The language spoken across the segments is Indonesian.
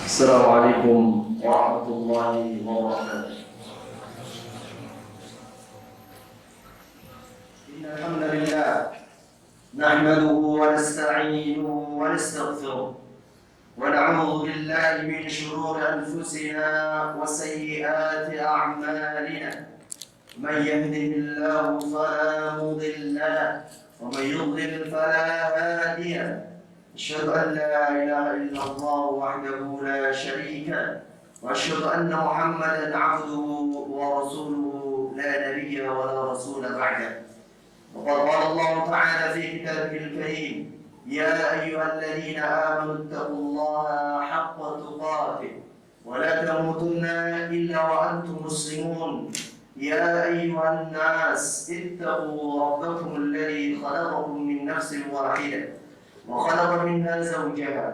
السلام عليكم ورحمة الله وبركاته. إن الحمد لله نحمده ونستعينه ونستغفره ونعوذ بالله من شرور أنفسنا وسيئات أعمالنا. من يهده الله فلا مضل له ومن يضلل فلا هادي له. أشهد أن لا إله إلا الله وحده لا شريك له وأشهد أن محمدا عبده ورسوله لا نبي ولا رسول بعده. وقد قال الله تعالى في كتابه الكريم: يا أيها الذين آمنوا اتقوا الله حق تقاته ولا تموتن إلا وأنتم مسلمون. يا أيها الناس اتقوا ربكم الذي خلقكم من نفس واحدة وخلق منها زوجها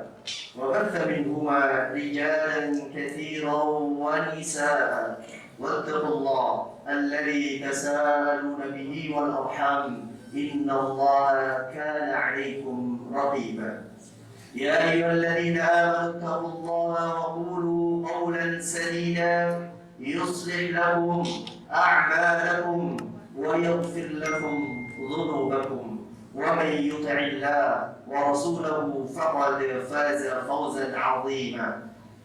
وبث منهما رجالا كثيرا ونساء واتقوا الله الذي تساءلون به والأرحام إن الله كان عليكم رقيبا. يا أيها الذين آمنوا اتقوا الله وقولوا قولا سديدا يصلح لكم أعمالكم ويغفر لكم ذنوبكم ومن يطع الله ورسوله فقد فاز فوزا عظيما.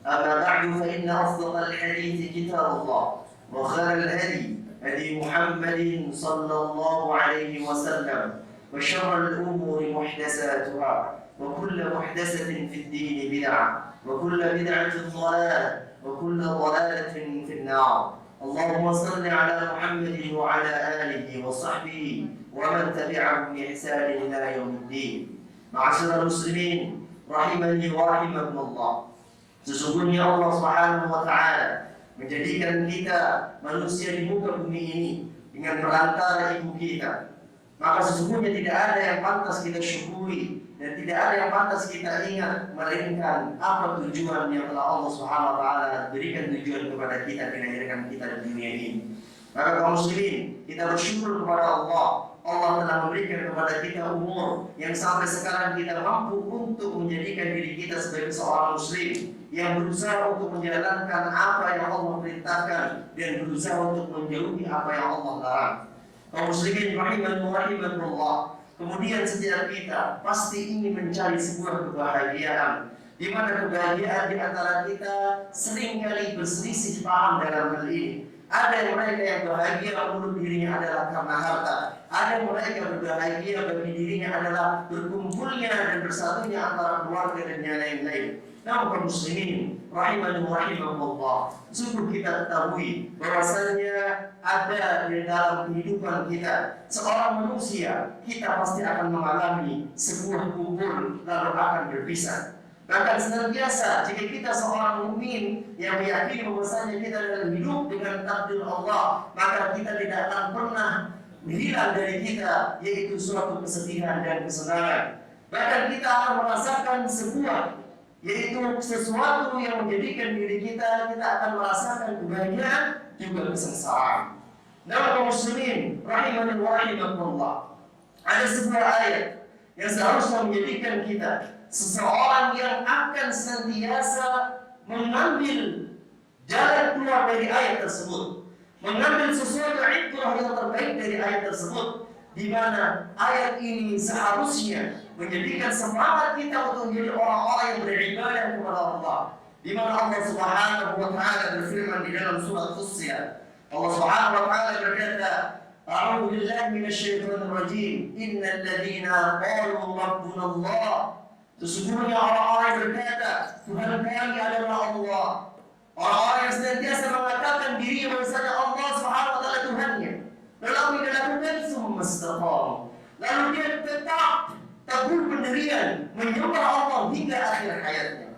أما بعد فإن أصدق الحديث كتاب الله وخير الهدي هدي محمد صلى الله عليه وسلم وشر الأمور محدثاتها وكل محدثة في الدين بدعة وكل بدعة ضلالة وكل ضلالة في النار. اللهم صل على محمد وعلى آله وصحبه ومن تبعهم بإحسان إلى يوم الدين. Ma'asyiral muslimin rahimani wa rahimakumullah. Sesungguhnya Allah Subhanahu wa taala menjadikan kita manusia di muka bumi ini dengan perantara ibu kita. Maka sesungguhnya tidak ada yang pantas kita syukuri dan tidak ada yang pantas kita ingat melainkan apa tujuan yang telah Allah Subhanahu wa taala berikan tujuan kepada kita dilahirkan kita di dunia ini. Maka kaum muslimin, kita bersyukur kepada Allah. Allah telah memberikan kepada kita umur yang sampai sekarang kita mampu untuk menjadikan diri kita sebagai seorang muslim yang berusaha untuk menjalankan apa yang Allah perintahkan dan berusaha untuk menjauhi apa yang Allah larang. Kaum muslimin rahimani wa rahimakumullah. Kemudian setiap kita pasti ingin mencari sebuah kebahagiaan, di mana kebahagiaan di antara kita seringkali berselisih paham dalam hal ini. Ada mereka yang bahagia menurut dirinya adalah karena harta. Ada mereka berbahagia bagi dirinya adalah berkumpulnya dan bersatunya antara keluarga dan yang lain-lain. Namun kaum muslimin rahimani wa rahimakumullah, sungguh kita ketahui bahwasanya ada di dalam kehidupan kita seorang manusia, kita pasti akan mengalami sebuah kumpul lalu akan berpisah. Bahkan senantiasa jika kita seorang mukmin yang meyakini bahwasanya kita adalah hidup dengan takdir Allah, maka kita tidak akan pernah hilang dari kita yaitu suatu kesedihan dan kesenangan. Bahkan kita akan merasakan sebuah yaitu sesuatu yang menjadikan diri kita akan merasakan kebahagiaan juga kesengsaraan. Namun kaum muslimin rahimani wa rahimakumullah, ada sebuah ayat yang seharusnya menjadikan kita seseorang yang akan senantiasa mengambil jalan keluar dari ayat tersebut, mengambil sesuatu ibrah yang terbaik dari ayat tersebut, di mana ayat ini seharusnya menjadikan semangat kita untuk menjadi orang-orang yang beribadah kepada Allah. Di mana Allah Subhanahu wa taala berfirman di dalam surat Fussilat, Allah Subhanahu wa taala berkata, "A'udzu billahi minasyaitonir rajim. Innal ladzina qalu rabbuna Allah." Sesungguhnya orang-orang yang berkata, Tuhan kami adalah Allah. Orang-orang yang senantiasa mengatakan dirinya bahwasanya Allah Subhanahu wa taala Tuhannya. Lalu dia lakukan summa istaqam. Lalu dia tetap teguh pendirian menyembah Allah hingga akhir hayatnya.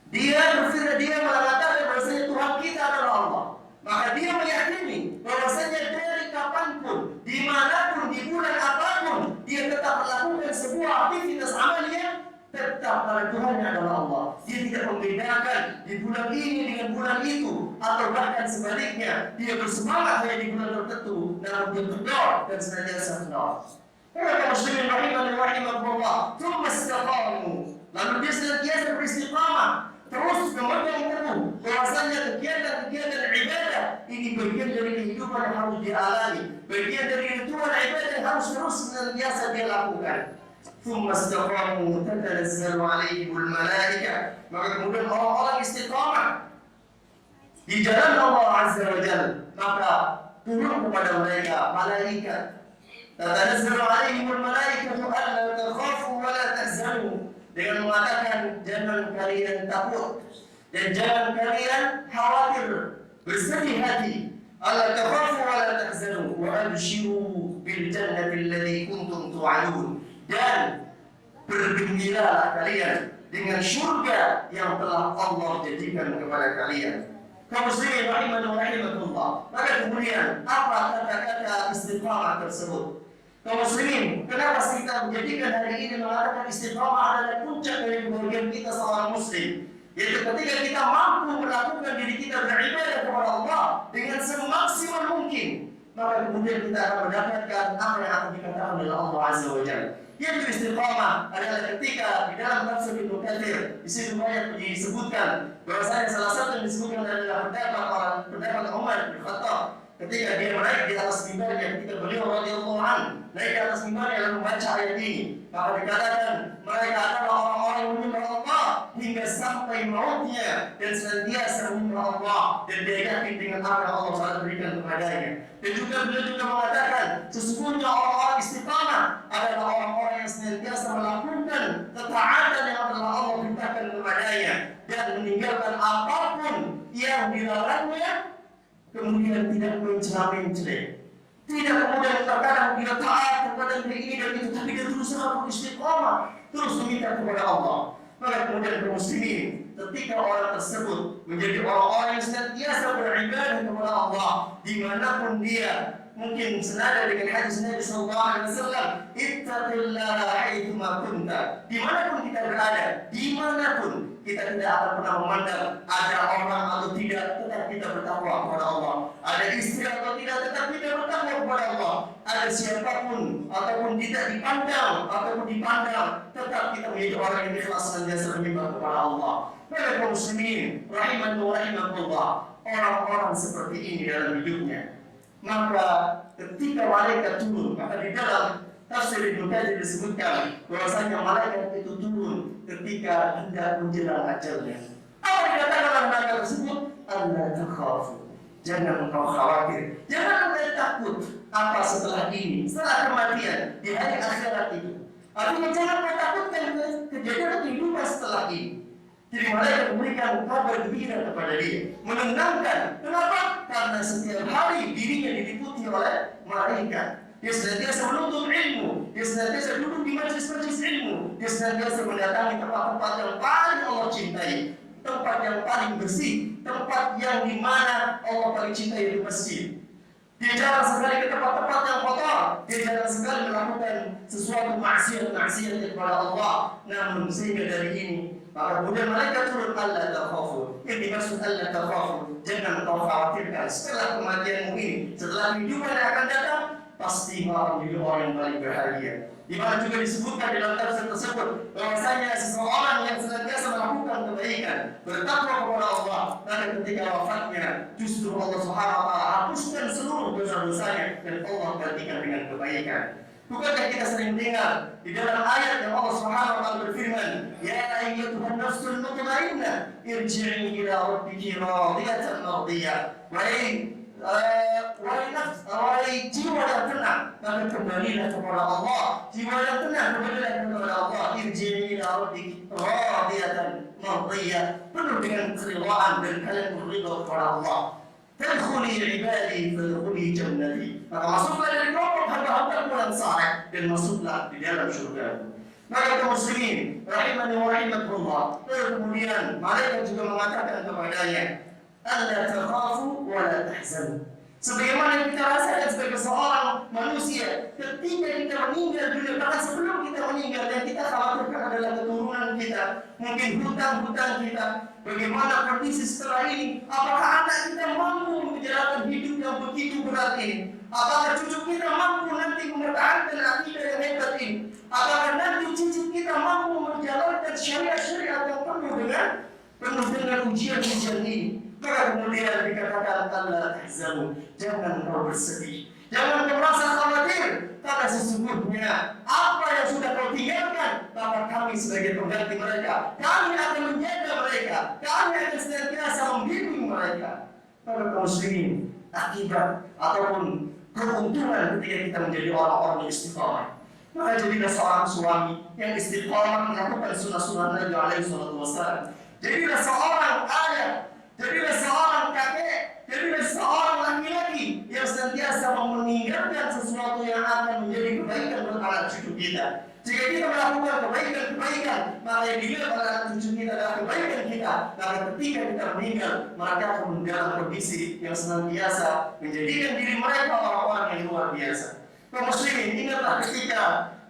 Dia berfirman, dia mengatakan bahwasanya Tuhan kita adalah Allah. Maka dia meyakini bahwasanya dari kapanpun, dimanapun, di bulan apapun, dia tetap melakukan sebuah aktivitas amalnya, tetap pada Tuhannya adalah Allah. Dia tidak membedakan di bulan ini dengan bulan itu, atau bahkan sebaliknya, dia bersemangat hanya di bulan tertentu, namun dia kendor dan senantiasa kendor. Maka muslimin rahimani wa rahimakumullah, tsumma istaqamu. Lalu dia senantiasa beristiqamah, terus kehidupan yang harus dialami, bagian dari ritual ibadah yang harus terus senantiasa dia lakukan. ثم استقاموا تتنزل عليهم الملائكة. Maka kemudian orang-orang istiqamah di jalan Allah Azza wa Jalla, maka turun kepada mereka malaikat. Tatanazzalu alaihimul malaikatu alla takhafu wa la tahzanu, dengan mengatakan jangan kalian takut dan jangan kalian khawatir, bersedih hati. Alla takhafu wa la tahzanu wa abshiru bil jannati allati kuntum tu'adun, dan bergembiralah kalian dengan surga yang telah Allah jadikan kepada kalian. Kaum muslimin rahimani wa rahimakumullah. Maka kemudian apa kata-kata istiqamah tersebut? Kaum muslimin, kenapa kita menjadikan hari ini mengatakan istiqamah adalah puncak dari kebahagiaan kita seorang muslim? Yaitu ketika kita mampu melakukan diri kita beribadah kepada Allah dengan semaksimal mungkin, maka kemudian kita akan mendapatkan apa yang akan dikatakan oleh Allah Azza wa Jalla. Yang istiqamah adalah ketika di dalam tafsir Ibnu Katsir di situ banyak disebutkan bahwasanya salah satu yang disebutkan adalah pendapat Umar bin Khattab ketika dia naik di atas mimbarnya, ketika beliau radhiyallahu anhu naik di atas mimbarnya lalu membaca ayat ini, maka dikatakan mereka adalah orang-orang yang menyembah Allah hingga sampai mautnya dan senantiasa menyembah Allah dan dia yakin dengan apa yang Allah SWT berikan kepadanya. Dan juga beliau juga mengatakan sesungguhnya orang-orang istiqamah adalah orang-orang yang senantiasa melakukan ketaatan yang telah Allah perintahkan kepadanya dan meninggalkan apapun yang dilarangnya, kemudian tidak mencela-mencela. Tidak kemudian terkadang dia taat, terkadang dia ini dan itu, tapi dia berusaha beristiqamah, terus meminta kepada Allah. Maka kemudian kaum muslimin, ketika orang tersebut menjadi orang-orang yang senantiasa beribadah kepada Allah, dimanapun dia, mungkin senada dengan hadis Nabi sallallahu alaihi wasallam, ittaqillaha haitsuma kunta. Dimanapun kita berada, dimanapun kita tidak akan pernah memandang ada orang atau tidak, tetap kita bertakwa kepada Allah. Ada istri atau tidak, tetap kita bertakwa kepada Allah. Ada siapapun ataupun tidak dipandang ataupun dipandang, tetap kita menjadi orang yang ikhlas dan biasa menyembah kepada Allah. Maka kaum muslimin rahimani wa rahimakumullah, orang-orang seperti ini dalam hidupnya, maka ketika malaikat turun, maka di dalam tafsir Ibnu Katsir disebutkan bahwasanya malaikat itu turun ketika hendak menjelang ajalnya. Apa dikatakan oleh malaikat tersebut? Allah takhafu, jangan engkau khawatir, jangan engkau takut apa setelah ini, setelah kematian di hari akhirat itu. Artinya jangan engkau takutkan kejadian kehidupan setelah ini. Jadi malaikat memberikan kabar gembira kepada dia, menenangkan. Kenapa? Karena setiap hari dirinya diliputi oleh malaikat. Dia senantiasa menuntut ilmu, dia senantiasa duduk di majelis-majelis ilmu, dia senantiasa mendatangi tempat-tempat yang paling Allah cintai, tempat yang paling bersih, tempat yang dimana Allah paling cintai itu masjid. Dia jarang sekali ke tempat-tempat yang kotor, dia jarang sekali melakukan sesuatu maksiat kepada Allah. Namun sehingga dari ini, maka kemudian malaikat turun, Allah takhafu. Yang dimaksud Allah takhafu, jangan kau khawatirkan setelah kematianmu ini, setelah kehidupan yang akan datang, pasti malah menjadi orang yang paling bahagia. Di mana juga disebutkan dalam tafsir tersebut bahwasanya seseorang yang senantiasa melakukan kebaikan, bertakwa kepada Allah, maka ketika wafatnya justru Allah Subhanahu wa taala hapuskan seluruh dosa-dosanya dan Allah gantikan dengan kebaikan. Bukankah kita sering dengar di dalam ayat yang Allah Subhanahu wa taala berfirman, "Ya ayyatuhan nafsul mutmainnah, irji'i ila rabbiki radiyatan mardiyah." Wahai jiwa yang tenang, maka kembalilah kepada Allah. Jiwa yang tenang, kembalilah kepada Allah. Irji'i ila rabbiki radiyatan mardiyah, penuh dengan keridhaan dan kalian berridha kepada Allah. Tadkhuli ibadi fadkhuli jannati, maka masuklah dari kelompok hamba-hambaku yang saleh dan masuklah di dalam surga. Maka kaum muslimin rahimani wa rahimakumullah, kemudian malaikat juga mengatakan kepadanya, Allah takhafu wa la tahzanu. Sebagaimana yang kita rasakan sebagai seorang manusia ketika kita meninggal dunia, bahkan sebelum kita meninggal, yang kita khawatirkan adalah keturunan kita, mungkin hutang-hutang kita, bagaimana kondisi setelah ini, apakah anak kita mampu menjalankan hidup yang begitu berat ini, apakah cucu kita mampu nanti mempertahankan akidah yang hebat ini, apakah nanti cucu kita mampu menjalankan syariat-syariat yang penuh dengan penuh dengan ujian-ujian ini. Maka kemudian dikatakan Allah tahzanu, jangan kau bersedih, jangan kau merasa khawatir, karena sesungguhnya apa yang sudah kau tinggalkan, maka kami sebagai pengganti mereka, kami akan menjaga mereka, kami akan senantiasa membimbing mereka. Para kaum muslimin, akibat ataupun keuntungan ketika kita menjadi orang-orang yang istiqamah, maka jadilah seorang suami yang istiqamah melakukan sunnah-sunnah Nabi alaihi salatu wassalam. Jadilah seorang ayah, jadilah seorang kakek, jadilah seorang laki-laki yang senantiasa meninggalkan sesuatu yang akan menjadi kebaikan buat anak cucu kita. Jika kita melakukan kebaikan-kebaikan, maka yang dilihat oleh anak cucu kita adalah kebaikan kita. Maka ketika kita meninggal, mereka akan mendalam kondisi yang senantiasa menjadikan diri mereka orang-orang yang luar biasa. Kaum muslimin, ingatlah ketika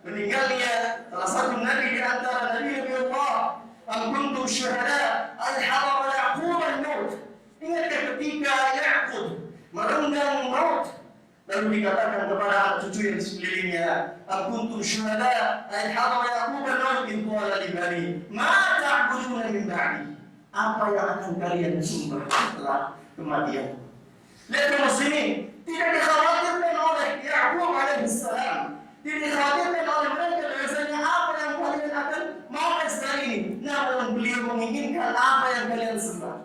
meninggalnya salah satu nabi di antara nabi-nabi Allah, am kuntum syuhada al hadara Ya'qub al-maut. Ingatkah ketika Ya'qub merenggang maut, lalu dikatakan kepada anak cucu yang di sekelilingnya, am kuntum syuhada al hadara Ya'qub al-maut in qala li bani ma ta'buduna min ba'di. Apa yang akan kalian sembah setelah kematian? Lihat kaum muslimin, tidak dikhawatirkan oleh Ya'qub alaihissalam, tidak dikhawatirkan oleh mereka biasanya apa yang kalian akan makan setelah ini. Namun beliau menginginkan apa yang kalian sembah.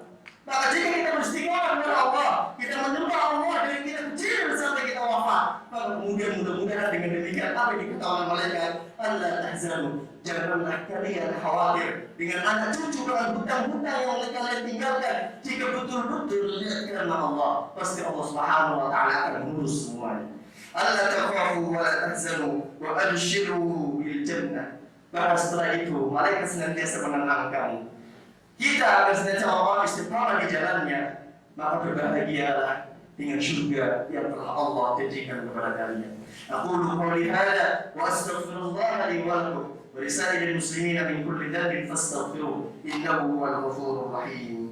Maka jika kita beristighfar kepada Allah, kita menyembah Allah dari kita kecil sampai kita wafat, maka kemudian mudah-mudahan dengan demikian apa yang diketahui malaikat, Allah tahzanu, janganlah kalian khawatir dengan anak cucu, dengan hutang-hutang yang kalian tinggalkan. Jika betul-betul lihat karena Allah, pasti Allah Subhanahu wa taala akan mengurus semuanya. Allah takhafu wa la tahzanu wa abshiru bil jannah. Maka setelah itu malaikat senantiasa menenangkan kamu. Kita akan senantiasa orang istiqamah di jalannya, maka berbahagialah dengan surga yang telah Allah janjikan kepada kalian. Aqulu qouli hadza wa astaghfirullah li wa lakum wa lisa'iril muslimina min kulli dhanbin fastaghfiruhu innahu huwal ghafurur rahim.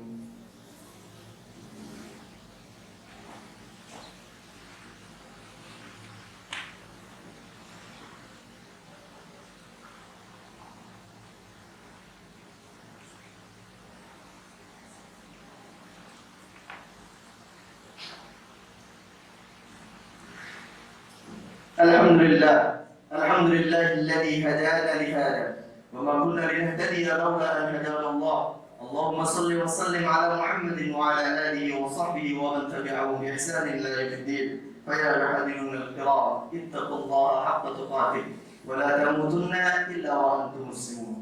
الحمد لله الذي هدانا لهذا وما كنا لنهتدي لولا أن هدانا الله. اللهم صل وسلم على محمد وعلى آله وصحبه ومن تبعهم بإحسان إلى يوم الدين. فيا حاضرون الكرام، اتقوا الله حق تقاته ولا تموتن إلا وأنتم مسلمون.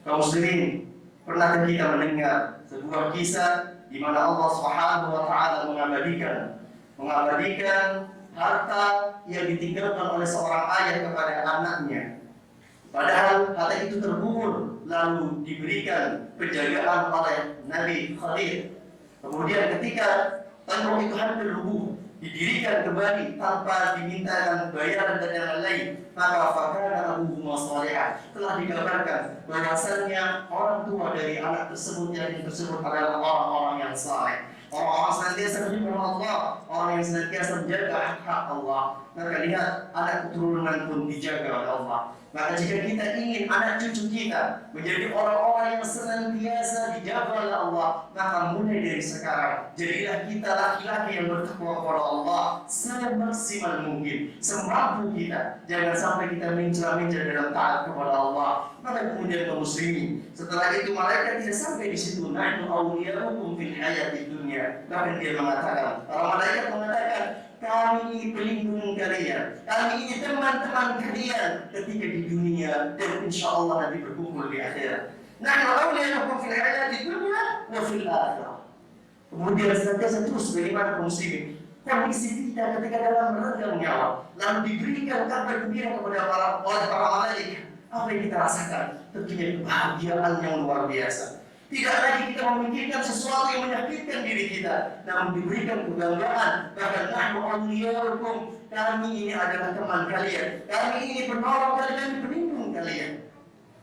Kaum muslimin, pernahkah kita mendengar sebuah kisah di mana Allah Subhanahu wa taala mengabadikan harta yang ditinggalkan oleh seorang ayah kepada anaknya. Padahal harta itu terkubur lalu diberikan penjagaan oleh Nabi Khalid. Kemudian ketika tembok itu hampir rubuh, didirikan kembali tanpa dimintakan bayaran dan yang lain, maka fakana abuhuma salihah. Telah dikabarkan bahwasannya orang tua dari anak tersebut yang tersebut adalah orang-orang yang saleh. Orang-orang senantiasa menyembah Allah, orang yang senantiasa menjaga hak Allah. Maka lihat, anak keturunan pun dijaga oleh Allah. Maka jika kita ingin anak cucu kita menjadi orang-orang yang senantiasa dijaga oleh Allah, maka mulai dari sekarang jadilah kita laki-laki yang bertakwa kepada Allah semaksimal mungkin, semampu kita. Jangan sampai kita mencela-mencela dalam taat kepada Allah. Maka kemudian kaum muslimin, setelah itu malaikat tidak sampai di situ. Nahnu awliyaukum fil hayatid dunya. Bahkan dia mengatakan, para malaikat mengatakan, kami ini pelindung kalian, kami ini teman-teman kalian ketika di dunia dan insya Allah nanti berkumpul di akhirat. Nahnu awliyaukum fil hayatid dunya wa fil akhirah. Kemudian senantiasa terus bagaimana kaum muslimin, kondisi kita ketika dalam merenggang nyawa, lalu diberikan kabar gembira kepada oleh para malaikat. Apa yang kita rasakan? Tentunya kebahagiaan yang luar biasa. Tidak lagi kita memikirkan sesuatu yang menyakitkan diri kita, namun diberikan kebanggaan. Bahkan nahnu awliyaukum, kami ini adalah teman kalian, kami ini penolong kalian, pelindung kalian.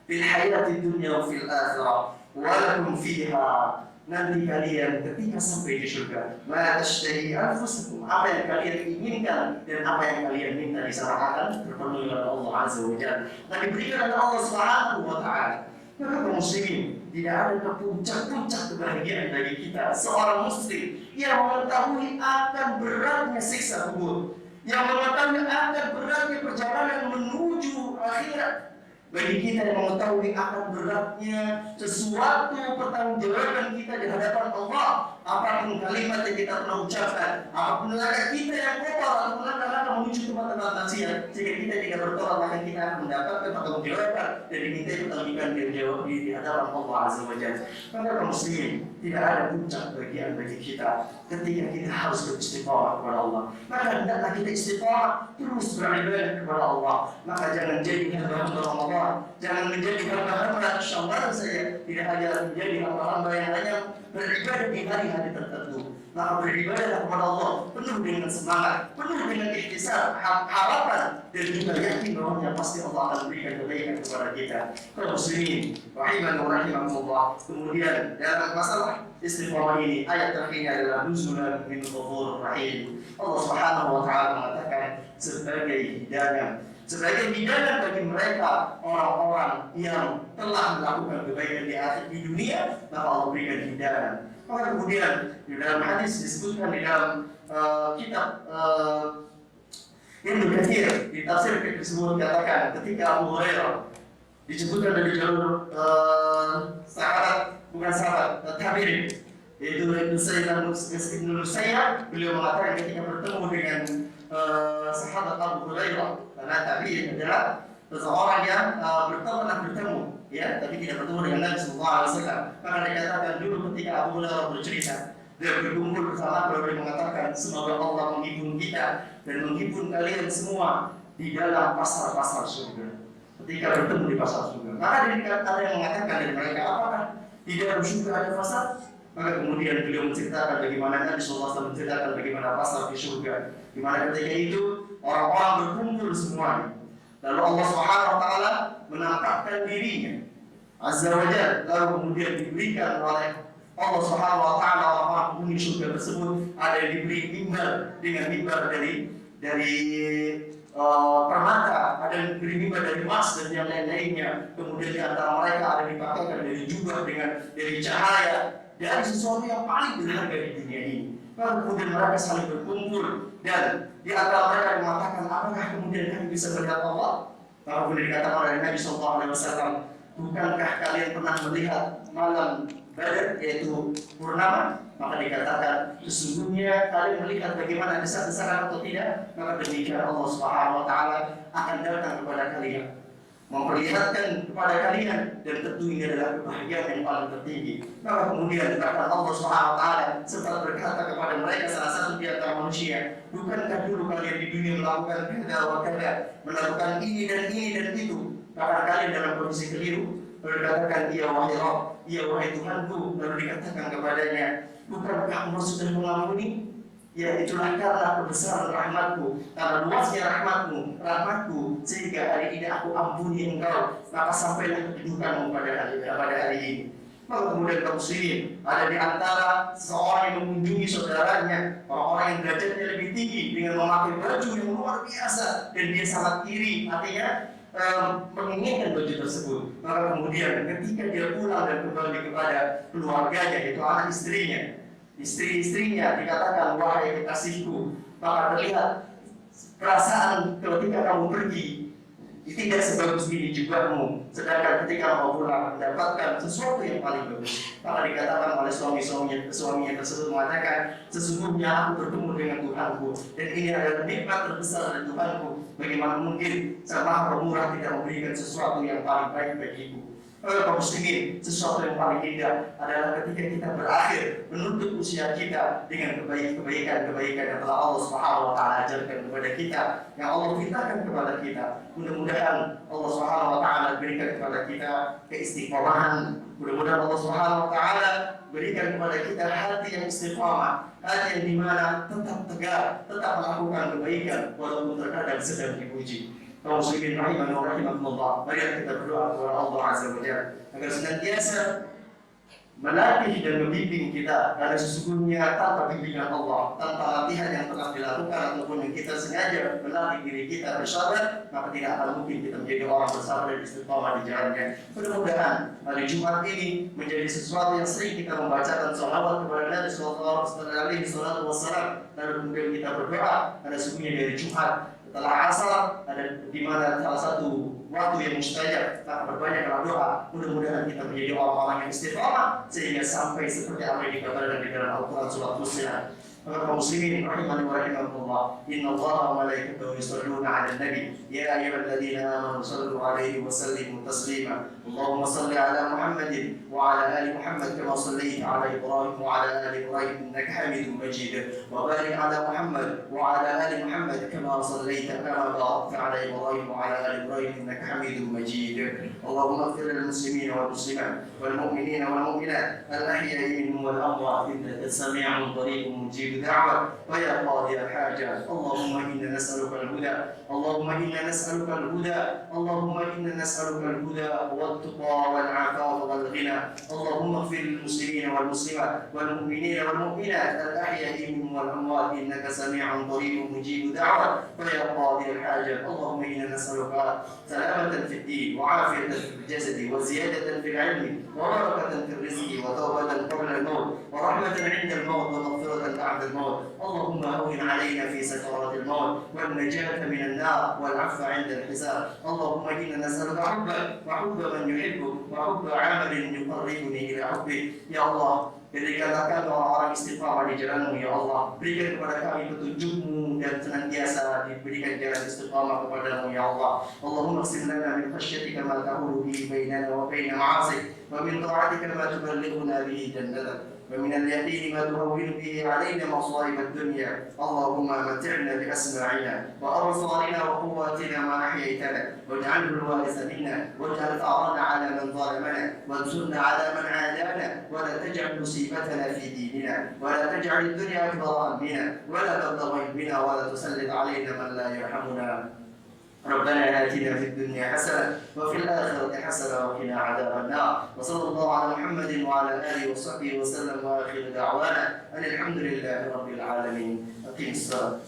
Fil hayatid dunya wa fil akhirah, wa lakum fiha. Nanti kalian ketika sampai di surga, ma tashtahi anfusukum, apa yang kalian inginkan dan apa yang kalian minta di sana akan terpenuhi oleh Allah Azza wa Jalla. Dan diberikan oleh Allah Subhanahu wa taala. Maka kaum muslimin, tidak ada puncak-puncak kebahagiaan bagi kita seorang muslim yang mengetahui akan beratnya siksa kubur, yang mengetahui akan beratnya perjalanan menuju akhirat. Bagi kita yang mengetahui akan beratnya sesuatu pertanggungjawaban kita di hadapan Allah, apapun kalimat yang kita pernah ucapkan, apapun langkah kita yang kotor atau langkah-langkah menuju tempat-tempat maksiat, jika kita tidak bertobat maka kita akan mendapatkan pertanggungjawaban dan diminta pertanggungan dan jawab di hadapan Allah Azza wa Jalla. Maka kaum muslimin, tidak ada puncak bagian bagi kita ketika kita harus beristighfar kepada Allah. Maka hendaklah kita istighfar terus beribadah kepada Allah. Maka jangan jadi hamba-hamba Ramadan, jangan menjadi hamba-hamba Syawal saja, tidak hanya menjadi hamba-hamba yang hanya beribadah di hari-hari tertentu. Maka beribadahlah kepada Allah penuh dengan semangat, penuh dengan ihtisab, harapan, dan juga yakin bahwa pasti Allah akan berikan kebaikan kepada kita. Kaum muslimin, rahimani wa rahimakumullah. Kemudian dalam masalah istighfar ini, ayat terakhirnya adalah nuzulan min ghafurur rahim. Allah Subhanahu wa taala mengatakan sebagai hidangan bagi mereka orang-orang yang telah melakukan kebaikan di dunia, maka Allah berikan hidangan. Maka kemudian di dalam hadis disebutkan di dalam kitab Ibnu Katsir di tafsir tersebut dikatakan ketika Abu Hurairah disebutkan dari jalur sahabat, bukan sahabat, tabi'in, yaitu Ibnu Musayyab, beliau mengatakan ketika bertemu dengan sahabat Abu Hurairah, karena tabi'in adalah seseorang yang bertemu, ya, tapi tidak bertemu dengan Nabi Sallallahu Alaihi Wasallam. Maka dikatakan dulu ketika Abu Hurairah bercerita, dia berkumpul bersama, beliau mengatakan semoga Allah menghibur kita dan menghibur kalian semua di dalam pasar-pasar surga. Ketika bertemu di pasar surga, maka ada yang mengatakan dari mereka, apakah di dalam surga ada pasar? Maka kemudian beliau menceritakan bagaimana Nabi Sallallahu Alaihi Wasallam menceritakan bagaimana pasar di surga, di mana ketika itu orang-orang berkumpul semuanya. Lalu Allah Subhanahu wa taala menampakkan dirinya Azza wa Jalla, lalu kemudian diberikan oleh Allah Subhanahu wa taala orang-orang penghuni surga tersebut ada yang diberi mimbar dengan mimbar dari permata, ada yang diberi mimbar dari emas dan yang lain-lainnya. Kemudian di antara mereka ada yang dipakaikan dari jubah dari cahaya, dari sesuatu yang paling berharga di dunia ini. Lalu kemudian mereka saling berkumpul dan di antara mereka yang mengatakan, apakah kemudian kami bisa melihat Allah? Lalu kemudian dikatakan oleh Nabi Sallallahu Alaihi Wasallam, bukankah kalian pernah melihat malam Badar, yaitu purnama? Maka dikatakan sesungguhnya kalian melihat bagaimana desak-desakan atau tidak, maka demikian Allah Subhanahu wa taala akan datang kepada kalian, memperlihatkan kepada kalian, dan tentu ini adalah kebahagiaan yang paling tertinggi. Maka kemudian dikatakan Allah Subhanahu wa taala sempat berkata kepada mereka, salah satu di antara manusia, bukankah dulu kalian di dunia melakukan kada wa kada, melakukan ini dan itu, maka kalian dalam kondisi keliru? Lalu dikatakan, iya wahai Rabb, iya wahai Tuhanku. Lalu dikatakan kepadanya, bukankah Allah sudah mengampuni? Ya, itulah karena kebesaran rahmatku, karena luasnya rahmatku, sehingga hari ini aku ampuni engkau, maka sampailah kedudukanmu pada hari ini. Maka kemudian kaum muslimin, ada di antara seorang yang mengunjungi saudaranya, orang-orang yang derajatnya lebih tinggi dengan memakai baju yang luar biasa, dan dia sangat iri, artinya menginginkan baju tersebut. Maka kemudian ketika dia pulang dan kembali kepada keluarganya, yaitu anak istrinya dikatakan, wahai kekasihku, maka terlihat perasaan ketika kamu pergi tidak sebagus ini jubahmu, sedangkan ketika kamu pulang mendapatkan sesuatu yang paling bagus. Maka dikatakan oleh suaminya tersebut mengatakan, sesungguhnya aku bertemu dengan Tuhanku, dan ini adalah nikmat terbesar dari Tuhanku. Bagaimana mungkin Sang Maha Pemurah tidak memberikan sesuatu yang paling baik bagiku? Kaum muslimin, sesuatu yang paling indah adalah ketika kita berakhir menutup usia kita dengan kebaikan yang telah Allah Subhanahu wa taala ajarkan kepada kita, yang Allah perintahkan kepada kita. Mudah-mudahan Allah Subhanahu wa taala berikan kepada kita keistiqomahan. Mudah-mudahan Allah Subhanahu wa taala berikan kepada kita hati yang istiqomah, hati yang dimana tetap tegar, tetap melakukan kebaikan walaupun terkadang sedang dipuji. Kaum muslimin rahimani wa rahimakumullah, mari kita berdoa kepada Allah Azza wa Jalla agar senantiasa melatih dan membimbing kita, karena sesungguhnya tanpa bimbingan Allah, tanpa latihan yang telah dilakukan ataupun yang kita sengaja melatih diri kita bersabar, maka tidak akan mungkin kita menjadi orang bersabar dan istiqamah di jalannya. Mudah-mudahan hari Jumat ini menjadi sesuatu yang sering kita membacakan sholawat kepada Nabi Sallallahu Alaihi Wasallam, lalu kemudian kita berdoa, karena sesungguhnya dari Jumat setelah asar ada di mana salah satu waktu yang mustajab, maka berbanyaklah doa. Mudah-mudahan kita menjadi orang-orang yang istiqamah sehingga sampai seperti apa yang dikabarkan di dalam Al-Quran surat Fussilat. Maka kaum muslimin rahimani wa rahimakumullah, inna Allaha wa malaikatahu yusholluna 'alan nabi ya ayyuhalladzina amanu shallu 'alaihi wa sallimu taslima. Allahumma shalli 'ala Muhammadin wa 'ala ali Muhammad kama shallaita 'ala Ibrahim wa 'ala ali Ibrahim innaka Hamidum Majid. Wa barik 'ala Muhammad wa 'ala ali Muhammad kama shallaita kama barakta 'ala Ibrahim wa 'ala ali Ibrahim innaka Hamidum Majid. Allahumma ighfir lil muslimin wal muslimat wal mu'minin wal mu'minat al-ahya'i minhum wal amwat innaka sami'un qaribun mujib دعوة ويا قاضي الحاجات. اللهم إنا نسألك الهدى، اللهم إنا نسألك الهدى، اللهم إنا نسألك الهدى والتقى والعفاف والغنى. اللهم اغفر للمسلمين والمسلمات والمؤمنين والمؤمنات الأحياء منهم والأموات إنك سميع قريب مجيب دعوة ويا قاضي الحاجات. اللهم إنا نسألك سلامة في الدين وعافية في الجسد وزيادة في العلم وبركة في الرزق وتوبة قبل الموت ورحمة عند الموت ومغفرة بعد الموت. اللهم هون علينا في سكرات الموت والنجاة من النار والعفو عند الحساب. اللهم إنا نسألك حبك وحب من يحبك وحب عمل يقربني إلى حبك. يا الله, berikanlah kami orang-orang istiqamah di jalan-Mu ya Allah. Berikan kepada kami petunjuk-Mu dan senantiasa diberikan jalan istiqamah kepada-Mu ya Allah. Allahumma qsim lana min khashyatika ma tahulu bihi bainana wa baina ma'asik wa min ta'atika ma tuballighuna bihi jannatak ومن اليقين ما تهون به علينا مصائب الدنيا. اللهم متعنا بأسماعنا وأبصارنا وقواتنا ما أحييتنا واجعله الوارث منا واجعل ثأرنا على من ظلمنا وانصرنا على من عادانا ولا تجعل مصيبتنا في ديننا ولا تجعل الدنيا أكبر همنا ولا تبلغ علمنا ولا تسلط علينا من لا يرحمنا. ربنا آتنا في الدنيا حسنة وفي الآخرة حسنة وقنا عذاب النار. وصلى الله على محمد وعلى آله وصحبه وسلم وآخر دعوانا أن الحمد لله رب العالمين. أقيم الصلاة.